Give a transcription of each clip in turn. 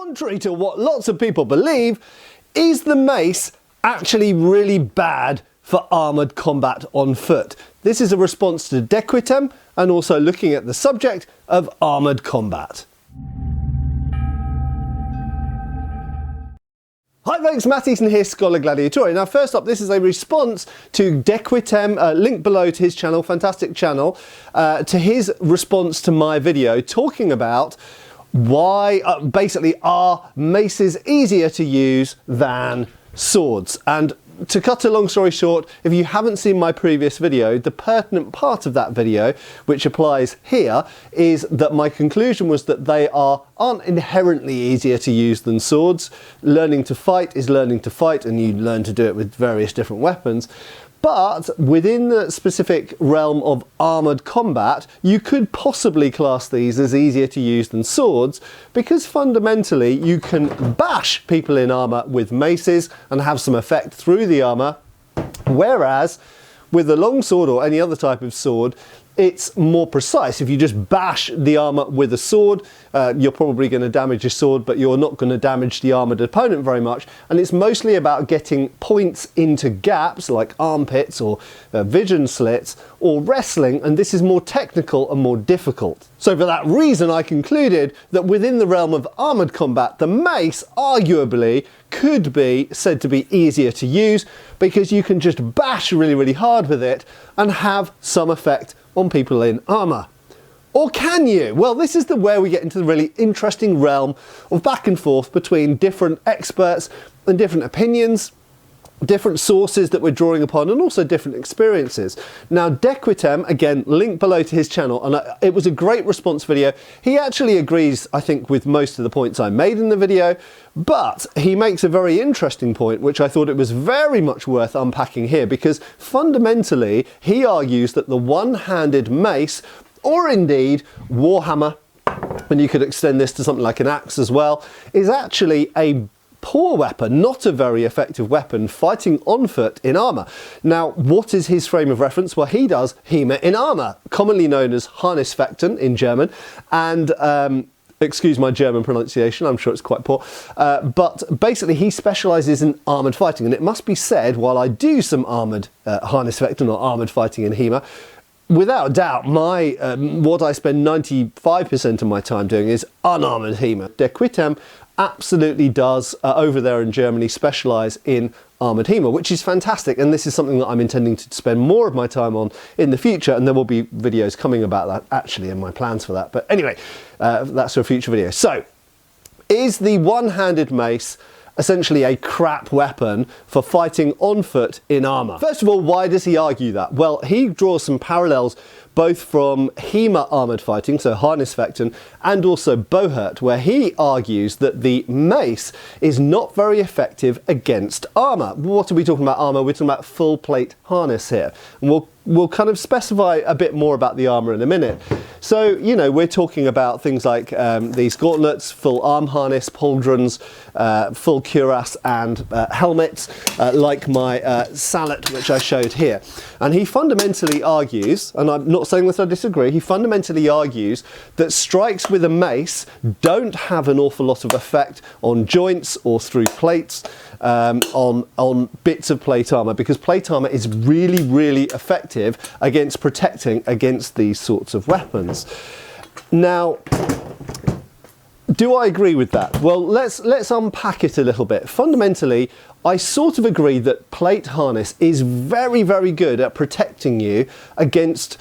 Contrary to what lots of people believe, is the mace actually really bad for armoured combat on foot? This is a response to Dequitem and also looking at the subject of armoured combat. Hi folks, Matt Easton here, Schola Gladiatoria. Now first up, this is a response to Dequitem, link below to his channel, fantastic channel, to his response to my video talking about why basically are maces easier to use than swords. And to cut a long story short, if you haven't seen my previous video, the pertinent part of that video, which applies here, is that my conclusion was that they aren't inherently easier to use than swords. Learning to fight is learning to fight, and you learn to do it with various different weapons. But within the specific realm of armoured combat, you could possibly class these as easier to use than swords, because fundamentally you can bash people in armour with maces and have some effect through the armour, whereas with a long sword or any other type of sword, it's more precise. If you just bash the armour with a sword, you're probably going to damage your sword, but you're not going to damage the armoured opponent very much. And it's mostly about getting points into gaps like armpits or vision slits or wrestling, and this is more technical and more difficult. So for that reason, I concluded that within the realm of armoured combat, the mace arguably could be said to be easier to use because you can just bash really, really hard with it and have some effect on people in armour. Or can you? Well, this is where we get into the really interesting realm of back and forth between different experts and different opinions, different sources that we're drawing upon, and also different experiences. Now Dequitem, again, link below to his channel, and it was a great response video. He actually agrees, I think, with most of the points I made in the video, but he makes a very interesting point, which I thought it was very much worth unpacking here, because fundamentally he argues that the one-handed mace, or indeed warhammer, and you could extend this to something like an axe as well, is actually a poor weapon, not a very effective weapon fighting on foot in armour. Now, what is his frame of reference? Well, he does HEMA in armour, commonly known as Harnisfechten in German, and excuse my German pronunciation, I'm sure it's quite poor, but basically he specialises in armoured fighting, and it must be said, while I do some armoured Harnisfechten or armoured fighting in HEMA, without doubt, what I spend 95% of my time doing is unarmoured HEMA. Dequitem absolutely does, over there in Germany, specialise in armoured HEMA, which is fantastic, and this is something that I'm intending to spend more of my time on in the future, and there will be videos coming about that actually, and my plans for that. But anyway, that's for a future video. So, is the one-handed mace essentially a crap weapon for fighting on foot in armour? First of all, why does he argue that? Well, he draws some parallels both from HEMA armoured fighting, so Harnisfechten, and also Boher, where he argues that the mace is not very effective against armour. What are we talking about armour? We're talking about full plate harness here. And we'll kind of specify a bit more about the armour in a minute. So, you know, we're talking about things like these gauntlets, full arm harness, pauldrons, full cuirass, and helmets, like my sallet, which I showed here. And he fundamentally argues, and I'm not saying that I disagree, he fundamentally argues that strikes with a mace don't have an awful lot of effect on joints or through plates, on bits of plate armour, because plate armour is really, really effective against protecting against these sorts of weapons. Now, do I agree with that? Well, let's unpack it a little bit. Fundamentally, I sort of agree that plate harness is very, very good at protecting you against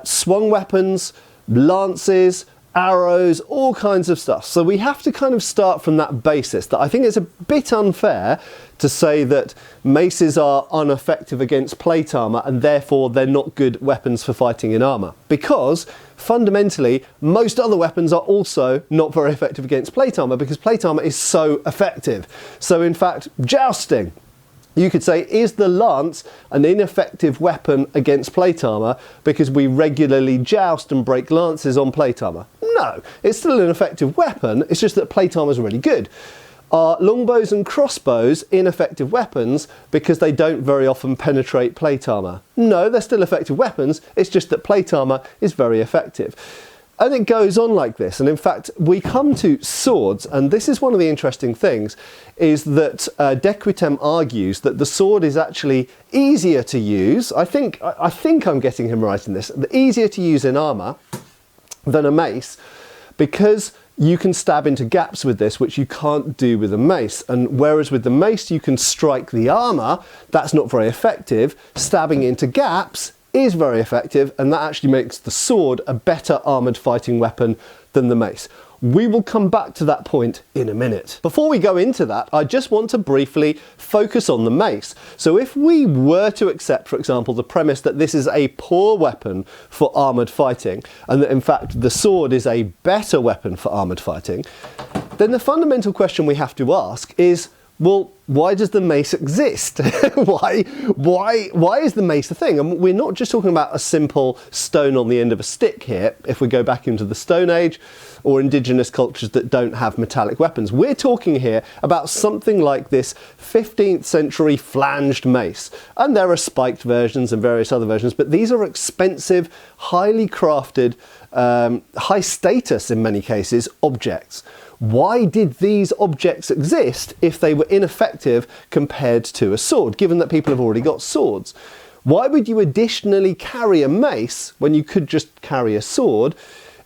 swung weapons, lances, arrows, all kinds of stuff. So we have to kind of start from that basis, that I think it's a bit unfair to say that maces are ineffective against plate armour and therefore they're not good weapons for fighting in armour, because fundamentally most other weapons are also not very effective against plate armour, because plate armour is so effective. So in fact, jousting, you could say, is the lance an ineffective weapon against plate armour because we regularly joust and break lances on plate armour? No, it's still an effective weapon, it's just that plate armour is really good. Are longbows and crossbows ineffective weapons because they don't very often penetrate plate armour? No, they're still effective weapons, it's just that plate armour is very effective. And it goes on like this. And in fact, we come to swords, and this is one of the interesting things, is that Dequitem argues that the sword is actually easier to use. I think I'm getting him right in this. Easier to use in armour than a mace, because you can stab into gaps with this, which you can't do with a mace. And whereas with the mace you can strike the armour, that's not very effective. Stabbing into gaps is very effective, and that actually makes the sword a better armoured fighting weapon than the mace. We will come back to that point in a minute. Before we go into that, I just want to briefly focus on the mace. So if we were to accept, for example, the premise that this is a poor weapon for armoured fighting, and that in fact the sword is a better weapon for armoured fighting, then the fundamental question we have to ask is, well, why does the mace exist? why is the mace a thing? And we're not just talking about a simple stone on the end of a stick here, if we go back into the Stone Age or indigenous cultures that don't have metallic weapons. We're talking here about something like this 15th century flanged mace. And there are spiked versions and various other versions, but these are expensive, highly crafted, high status in many cases, objects. Why did these objects exist if they were ineffective compared to a sword, given that people have already got swords? Why would you additionally carry a mace when you could just carry a sword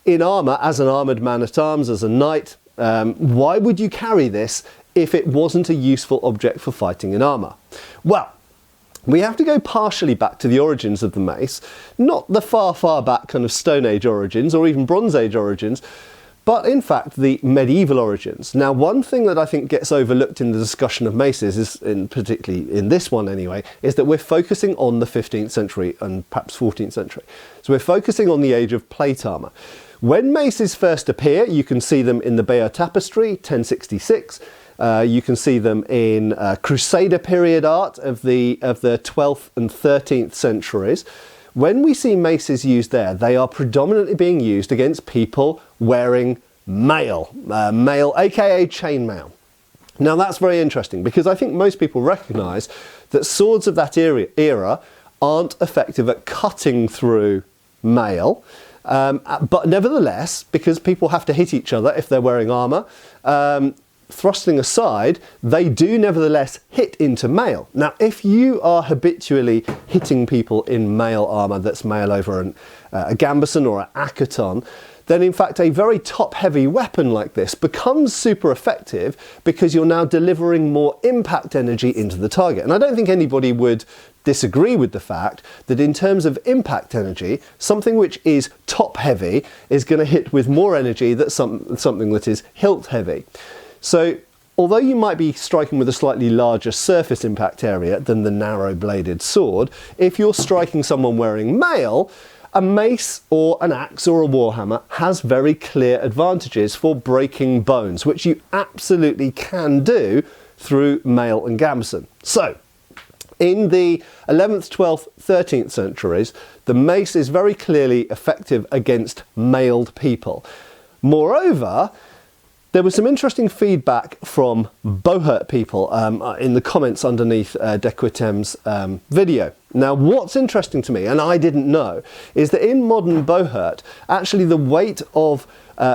in armour as an armoured man-at-arms, as a knight? Why would you carry this if it wasn't a useful object for fighting in armour? Well, we have to go partially back to the origins of the mace, not the far, far back kind of Stone Age origins or even Bronze Age origins, but in fact the medieval origins. Now, one thing that I think gets overlooked in the discussion of maces, is particularly in this one anyway, is that we're focusing on the 15th century and perhaps 14th century. So we're focusing on the age of plate armour. When maces first appear, you can see them in the Boher tapestry, 1066. You can see them in Crusader period art of the 12th and 13th centuries. When we see maces used there, they are predominantly being used against people wearing mail, aka chainmail. Now that's very interesting, because I think most people recognise that swords of that era aren't effective at cutting through mail, but nevertheless, because people have to hit each other if they're wearing armour, thrusting aside, they do nevertheless hit into mail. Now, if you are habitually hitting people in mail armour that's mail over a gambeson or an accaton, then in fact a very top-heavy weapon like this becomes super effective, because you're now delivering more impact energy into the target. And I don't think anybody would disagree with the fact that in terms of impact energy, something which is top-heavy is going to hit with more energy than something that is hilt-heavy. So although you might be striking with a slightly larger surface impact area than the narrow-bladed sword, if you're striking someone wearing mail, a mace or an axe or a warhammer has very clear advantages for breaking bones, which you absolutely can do through mail and gambeson. So in the 11th, 12th, 13th centuries, the mace is very clearly effective against mailed people. Moreover, there was some interesting feedback from Boher people in the comments underneath Dequitem's video. Now, what's interesting to me, and I didn't know, is that in modern Boher, actually the weight of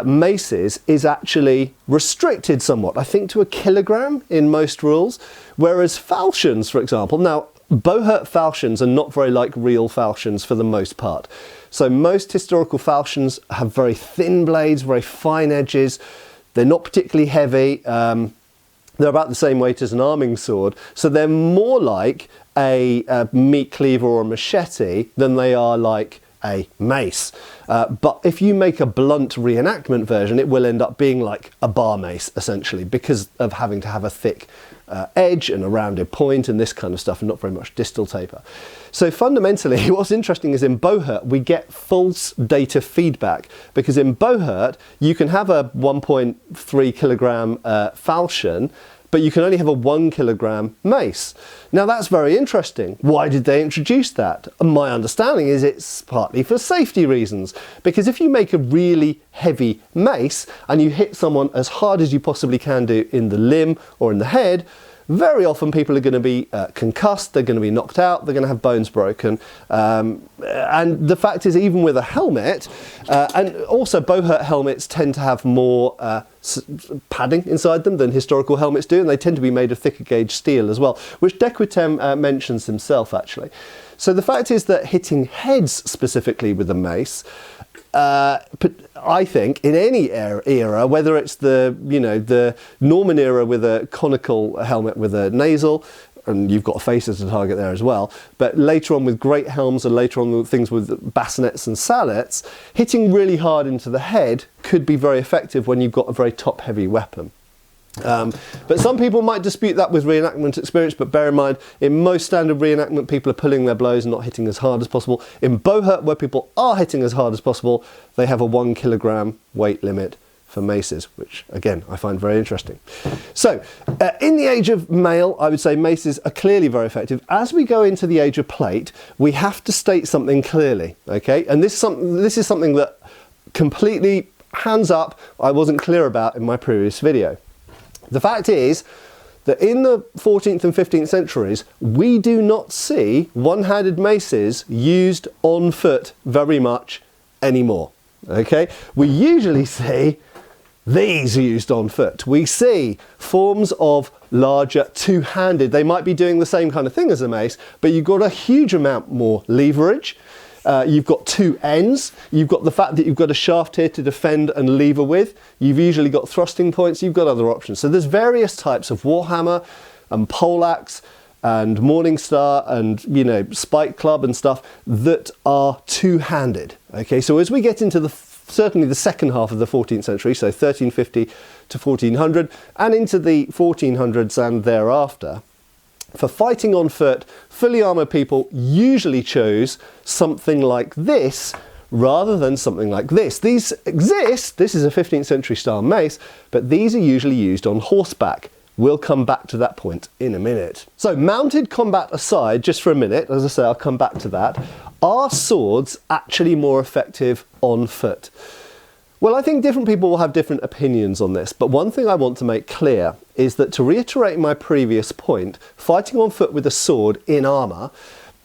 maces is actually restricted somewhat, I think to 1 kilogram in most rules, whereas falchions, for example, now Boher falchions are not very like real falchions for the most part. So most historical falchions have very thin blades, very fine edges. They're not particularly heavy. They're about the same weight as an arming sword. So they're more like a meat cleaver or a machete than they are like a mace. But if you make a blunt reenactment version, it will end up being like a bar mace, essentially, because of having to have a thick edge and a rounded point and this kind of stuff, and not very much distal taper. So fundamentally, what's interesting is in Boher, we get false data feedback, because in Boher, you can have a 1.3 kilogram falchion, but you can only have a 1 kilogram mace. Now that's very interesting. Why did they introduce that? And my understanding is it's partly for safety reasons, because if you make a really heavy mace and you hit someone as hard as you possibly can do in the limb or in the head, very often people are going to be concussed, they're going to be knocked out, they're going to have bones broken. And the fact is, even with a helmet, and also Boher helmets tend to have more padding inside them than historical helmets do, and they tend to be made of thicker gauge steel as well, which Dequitem mentions himself actually. So the fact is that hitting heads specifically with a mace, I think in any era, whether it's the Norman era with a conical helmet with a nasal, and you've got a face as a target there as well, but later on with great helms and later on with things with bassinets and sallets, hitting really hard into the head could be very effective when you've got a very top-heavy weapon. But some people might dispute that with reenactment experience, but bear in mind, in most standard reenactment, people are pulling their blows and not hitting as hard as possible. In Boher, where people are hitting as hard as possible, they have a 1 kilogram weight limit for maces, which again, I find very interesting. So, in the age of mail, I would say maces are clearly very effective. As we go into the age of plate, we have to state something clearly, okay? And this is something that completely, hands up, I wasn't clear about in my previous video. The fact is that in the 14th and 15th centuries, we do not see one-handed maces used on foot very much anymore, okay? We usually see these used on foot. We see forms of larger two-handed. They might be doing the same kind of thing as a mace, but you've got a huge amount more leverage. You've got two ends, you've got the fact that you've got a shaft here to defend and lever with, you've usually got thrusting points, you've got other options. So there's various types of warhammer and poleaxe and Morningstar and spike club and stuff that are two-handed. Okay, so as we get into certainly the second half of the 14th century, so 1350 to 1400, and into the 1400s and thereafter, for fighting on foot, fully armoured people usually chose something like this rather than something like this. These exist, this is a 15th century style mace, but these are usually used on horseback. We'll come back to that point in a minute. So mounted combat aside, just for a minute, as I say, I'll come back to that, are swords actually more effective on foot? Well, I think different people will have different opinions on this, but one thing I want to make clear is that, to reiterate my previous point, fighting on foot with a sword in armour,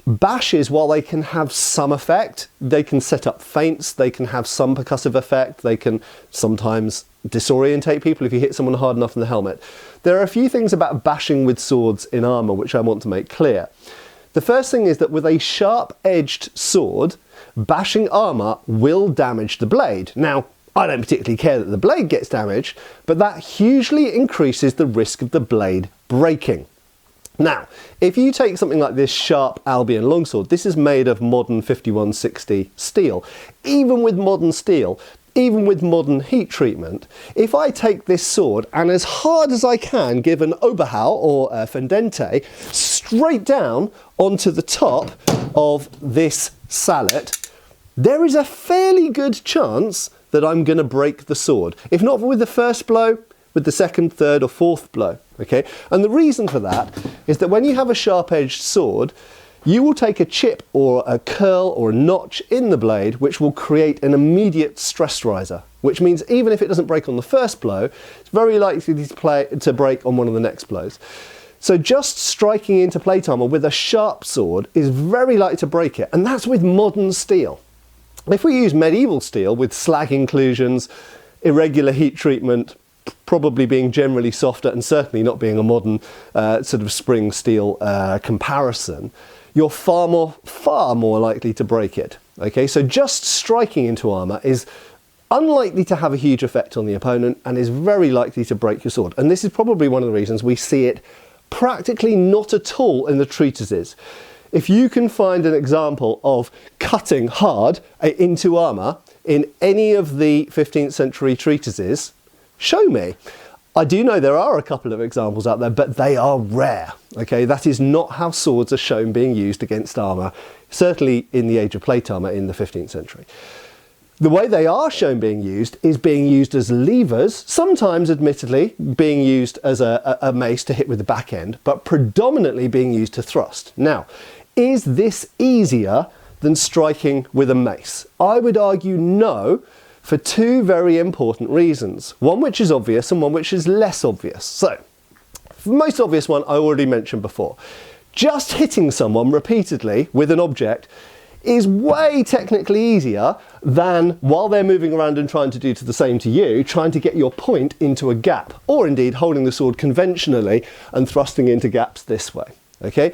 bashes, while they can have some effect, they can set up feints, they can have some percussive effect, they can sometimes disorientate people if you hit someone hard enough in the helmet. There are a few things about bashing with swords in armour which I want to make clear. The first thing is that with a sharp-edged sword, bashing armour will damage the blade. Now, I don't particularly care that the blade gets damaged, but that hugely increases the risk of the blade breaking. Now, if you take something like this sharp Albion longsword, this is made of modern 5160 steel. Even with modern steel, even with modern heat treatment, if I take this sword and as hard as I can give an Oberhau or a Fendente straight down onto the top of this sallet, there is a fairly good chance that I'm going to break the sword. If not with the first blow, with the second, third or fourth blow, okay? And the reason for that is that when you have a sharp-edged sword, you will take a chip or a curl or a notch in the blade which will create an immediate stress riser, which means even if it doesn't break on the first blow, it's very likely to break on one of the next blows. So just striking into plate armour with a sharp sword is very likely to break it, and that's with modern steel. If we use medieval steel with slag inclusions, irregular heat treatment, probably being generally softer and certainly not being a modern sort of spring steel comparison, you're far more likely to break it. Okay, so just striking into armour is unlikely to have a huge effect on the opponent and is very likely to break your sword. And this is probably one of the reasons we see it practically not at all in the treatises. If you can find an example of cutting hard into armour in any of the 15th century treatises, show me. I do know there are a couple of examples out there, but they are rare. Okay, that is not how swords are shown being used against armour, certainly in the age of plate armour in the 15th century. The way they are shown being used is being used as levers, sometimes admittedly being used as a mace to hit with the back end, but predominantly being used to thrust. Now, is this easier than striking with a mace? I would argue no, for two very important reasons. One which is obvious and one which is less obvious. So, The most obvious one I already mentioned before. Just hitting someone repeatedly with an object is way technically easier than, while they're moving around and trying to do the same to you, trying to get your point into a gap, or indeed holding the sword conventionally and thrusting into gaps this way. Okay,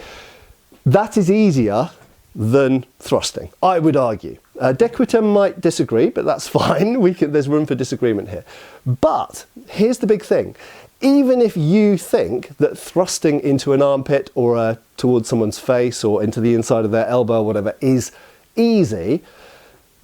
that is easier than thrusting, I would argue. Dequitem might disagree, but that's fine. There's room for disagreement here. But here's the big thing. Even if you think that thrusting into an armpit or towards someone's face or into the inside of their elbow or whatever is easy,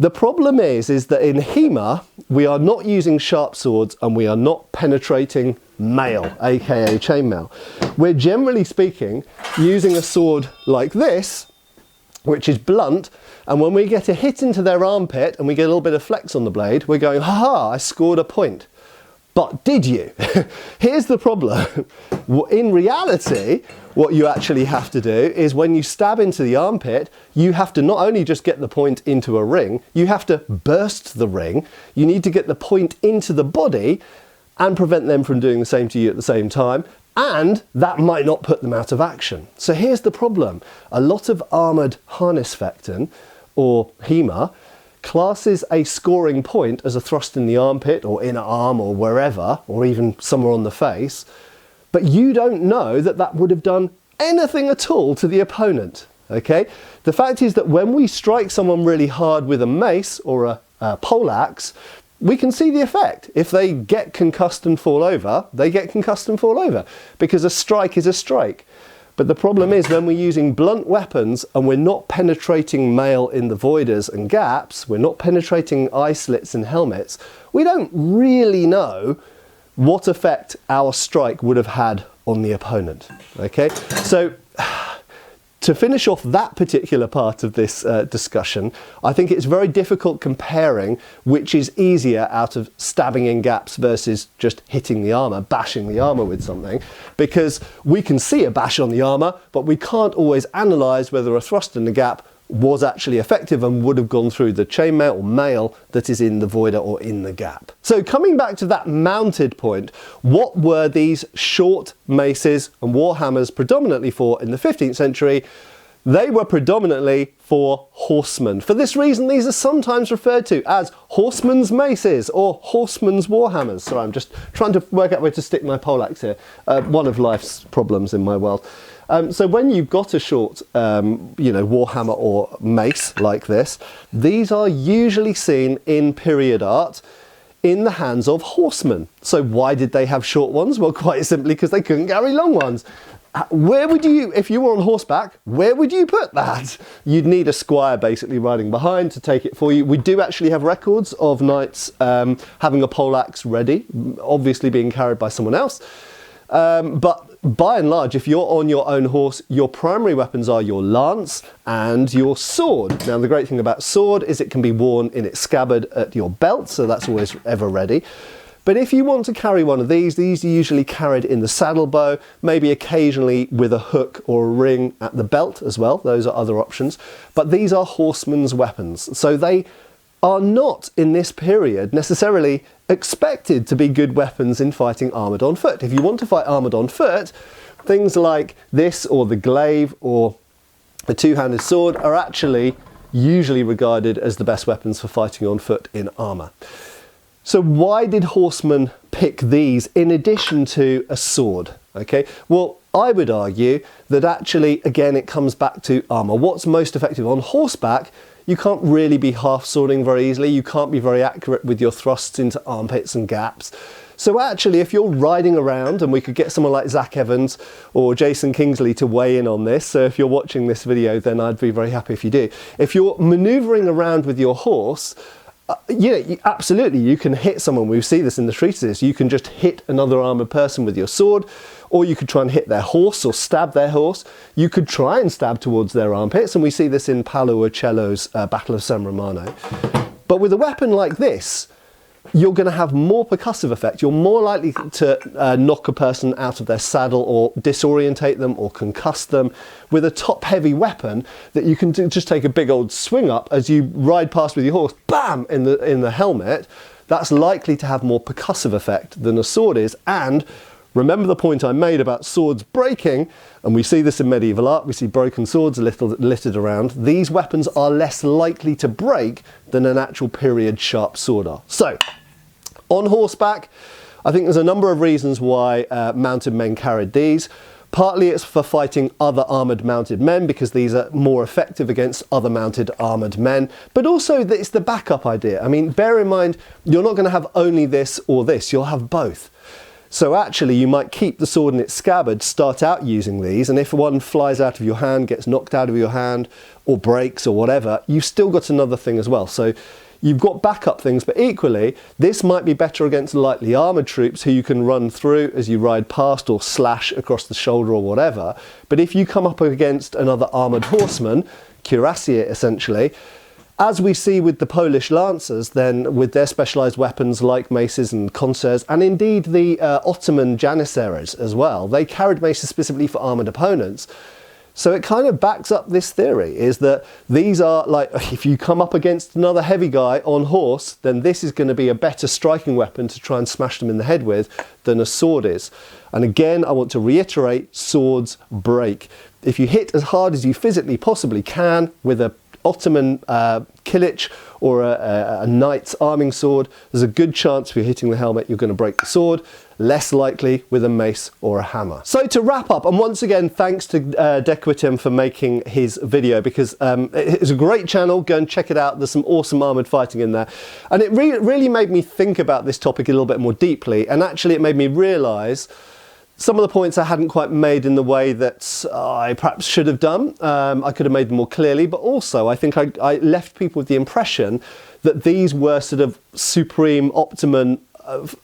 the problem is that in HEMA, we are not using sharp swords and we are not penetrating mail, aka chainmail. We're generally speaking using a sword like this, which is blunt, and when we get a hit into their armpit and we get a little bit of flex on the blade, we're going, ha-ha, I scored a point. But did you? Here's the problem. In reality, what you actually have to do is when you stab into the armpit, you have to not only just get the point into a ring, you have to burst the ring. You need to get the point into the body and prevent them from doing the same to you at the same time. And that might not put them out of action. So here's the problem. A lot of armoured harness fecten, or HEMA, classes a scoring point as a thrust in the armpit or inner arm or wherever, or even somewhere on the face, but you don't know that that would have done anything at all to the opponent. Okay? The fact is that when we strike someone really hard with a mace or a poleaxe, we can see the effect. If they get concussed and fall over, they get concussed and fall over, because a strike is a strike. But the problem is when we're using blunt weapons and we're not penetrating mail in the voiders and gaps, we're not penetrating eye slits and helmets, we don't really know what effect our strike would have had on the opponent. Okay, so to finish off that particular part of this discussion, I think it's very difficult comparing which is easier out of stabbing in gaps versus just hitting the armour, bashing the armour with something, because we can see a bash on the armour, but we can't always analyse whether a thrust in the gap was actually effective and would have gone through the chainmail or mail that is in the voider or in the gap. So coming back to that mounted point, what were these short maces and warhammers predominantly for in the 15th century? They were predominantly for horsemen. For this reason, these are sometimes referred to as horsemen's maces or horsemen's warhammers. Sorry, I'm just trying to work out where to stick my poleaxe here. One of life's problems in my world. So when you've got a short, warhammer or mace like this, these are usually seen in period art in the hands of horsemen. So why did they have short ones? Well, quite simply because they couldn't carry long ones. Where would you, if you were on horseback, where would you put that? You'd need a squire basically riding behind to take it for you. We do actually have records of knights having a poleaxe ready, obviously being carried by someone else. But by and large, if you're on your own horse, your primary weapons are your lance and your sword. Now, the great thing about sword is it can be worn in its scabbard at your belt, so that's always ever ready. But if you want to carry one of these are usually carried in the saddle bow, maybe occasionally with a hook or a ring at the belt as well. Those are other options. But these are horsemen's weapons. So they are not, in this period, necessarily expected to be good weapons in fighting armoured on foot. If you want to fight armoured on foot, things like this or the glaive or a two-handed sword are actually usually regarded as the best weapons for fighting on foot in armour. So why did horsemen pick these in addition to a sword? Okay, well, I would argue that actually, again, it comes back to armour. What's most effective on horseback? You can't really be half-swording very easily. You can't be very accurate with your thrusts into armpits and gaps. So actually, if you're riding around, and we could get someone like Zach Evans or Jason Kingsley to weigh in on this, so if you're watching this video, then I'd be very happy if you do. If you're manoeuvring around with your horse, absolutely, you can hit someone. We see this in the treatises. You can just hit another armoured person with your sword, or you could try and hit their horse or stab their horse. You could try and stab towards their armpits, and we see this in Paolo Uccello's Battle of San Romano. But with a weapon like this, you're going to have more percussive effect. You're more likely to knock a person out of their saddle or disorientate them or concuss them with a top-heavy weapon that you can just take a big old swing up as you ride past with your horse, bam, in the helmet. That's likely to have more percussive effect than a sword is, and Remember the point I made about swords breaking, and we see this in medieval art, we see broken swords littered around. These weapons are less likely to break than an actual period sharp sword are. So, on horseback, I think there's a number of reasons why mounted men carried these. Partly it's for fighting other armoured mounted men, because these are more effective against other mounted armoured men, but also it's the backup idea. I mean, bear in mind, you're not going to have only this or this, you'll have both. So actually you might keep the sword in its scabbard, start out using these, and if one flies out of your hand, gets knocked out of your hand, or breaks or whatever, you've still got another thing as well. So you've got backup things, but equally this might be better against lightly armoured troops who you can run through as you ride past or slash across the shoulder or whatever. But if you come up against another armoured horseman, cuirassier essentially, as we see with the Polish lancers, then with their specialised weapons like maces and concerts, and indeed the Ottoman janissaries as well, they carried maces specifically for armoured opponents. So it kind of backs up this theory, is that these are like, if you come up against another heavy guy on horse, then this is going to be a better striking weapon to try and smash them in the head with than a sword is. And again, I want to reiterate, swords break. If you hit as hard as you physically possibly can with a Ottoman kilich or a knight's arming sword, there's a good chance if you're hitting the helmet you're going to break the sword. Less likely with a mace or a hammer. So to wrap up, and once again thanks to Dequitem for making his video, because it's a great channel, go and check it out, there's some awesome armoured fighting in there. And it really made me think about this topic a little bit more deeply, and actually it made me realise some of the points I hadn't quite made in the way that I perhaps should have done. I could have made them more clearly, but also I think I left people with the impression that these were sort of supreme, optimum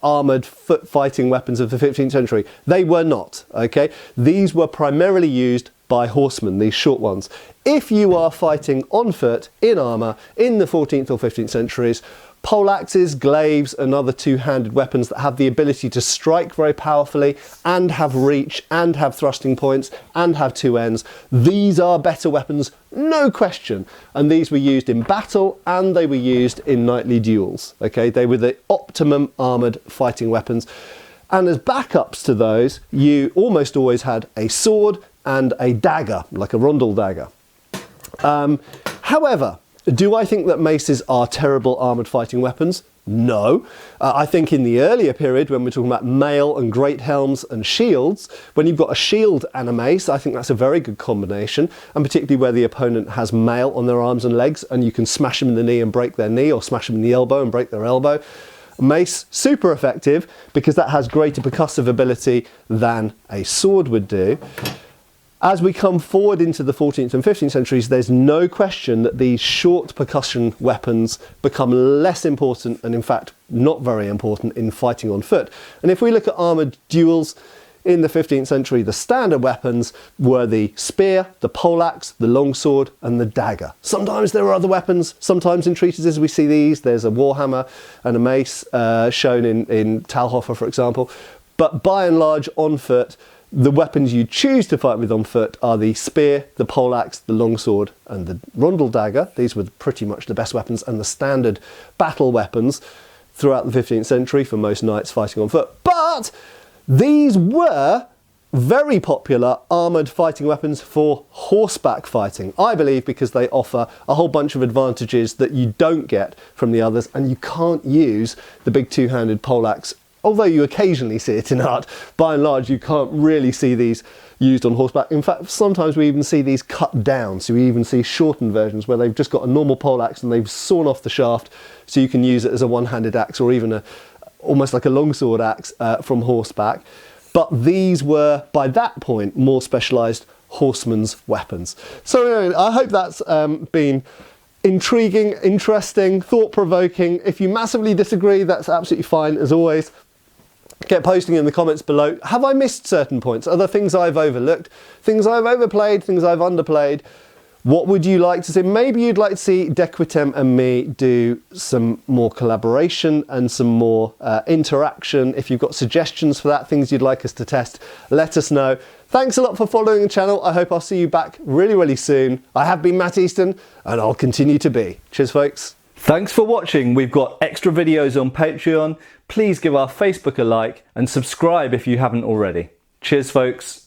armoured foot fighting weapons of the 15th century. They were not, okay? These were primarily used by horsemen, these short ones. If you are fighting on foot, in armour, in the 14th or 15th centuries, poleaxes, glaives and other two-handed weapons that have the ability to strike very powerfully and have reach and have thrusting points and have two ends. These are better weapons, no question. And these were used in battle and they were used in knightly duels. Okay, they were the optimum armoured fighting weapons. And as backups to those, you almost always had a sword and a dagger, like a rondel dagger. However, do I think that maces are terrible armoured fighting weapons? No. I think in the earlier period, when we're talking about mail and great helms and shields, when you've got a shield and a mace, I think that's a very good combination, and particularly where the opponent has mail on their arms and legs and you can smash them in the knee and break their knee, or smash them in the elbow and break their elbow. Mace, super effective because that has greater percussive ability than a sword would do. As we come forward into the 14th and 15th centuries, there's no question that these short percussion weapons become less important, and in fact not very important in fighting on foot. And if we look at armoured duels in the 15th century, the standard weapons were the spear, the poleaxe, the longsword and the dagger. Sometimes there are other weapons, sometimes in treatises we see these. There's a warhammer and a mace shown in Talhofer, for example. But by and large, on foot, the weapons you choose to fight with on foot are the spear, the poleaxe, the longsword and the rondel dagger. These were pretty much the best weapons and the standard battle weapons throughout the 15th century for most knights fighting on foot. But these were very popular armoured fighting weapons for horseback fighting, I believe, because they offer a whole bunch of advantages that you don't get from the others, and you can't use the big two-handed poleaxe. Although you occasionally see it in art, by and large you can't really see these used on horseback. In fact, sometimes we even see these cut down, so we even see shortened versions where they've just got a normal poleaxe and they've sawn off the shaft so you can use it as a one-handed axe, or even almost like a longsword axe from horseback. But these were, by that point, more specialised horsemen's weapons. So anyway, I hope that's been intriguing, interesting, thought-provoking. If you massively disagree, that's absolutely fine, as always. Get posting in the comments below. Have I missed certain points? Are there things I've overlooked? Things I've overplayed? Things I've underplayed? What would you like to see? Maybe you'd like to see Dequitem and me do some more collaboration and some more interaction. If you've got suggestions for that, things you'd like us to test, let us know. Thanks a lot for following the channel. I hope I'll see you back really, really soon. I have been Matt Easton, and I'll continue to be. Cheers, folks. Thanks for watching. We've got extra videos on Patreon. Please give our Facebook a like and subscribe if you haven't already. Cheers, folks.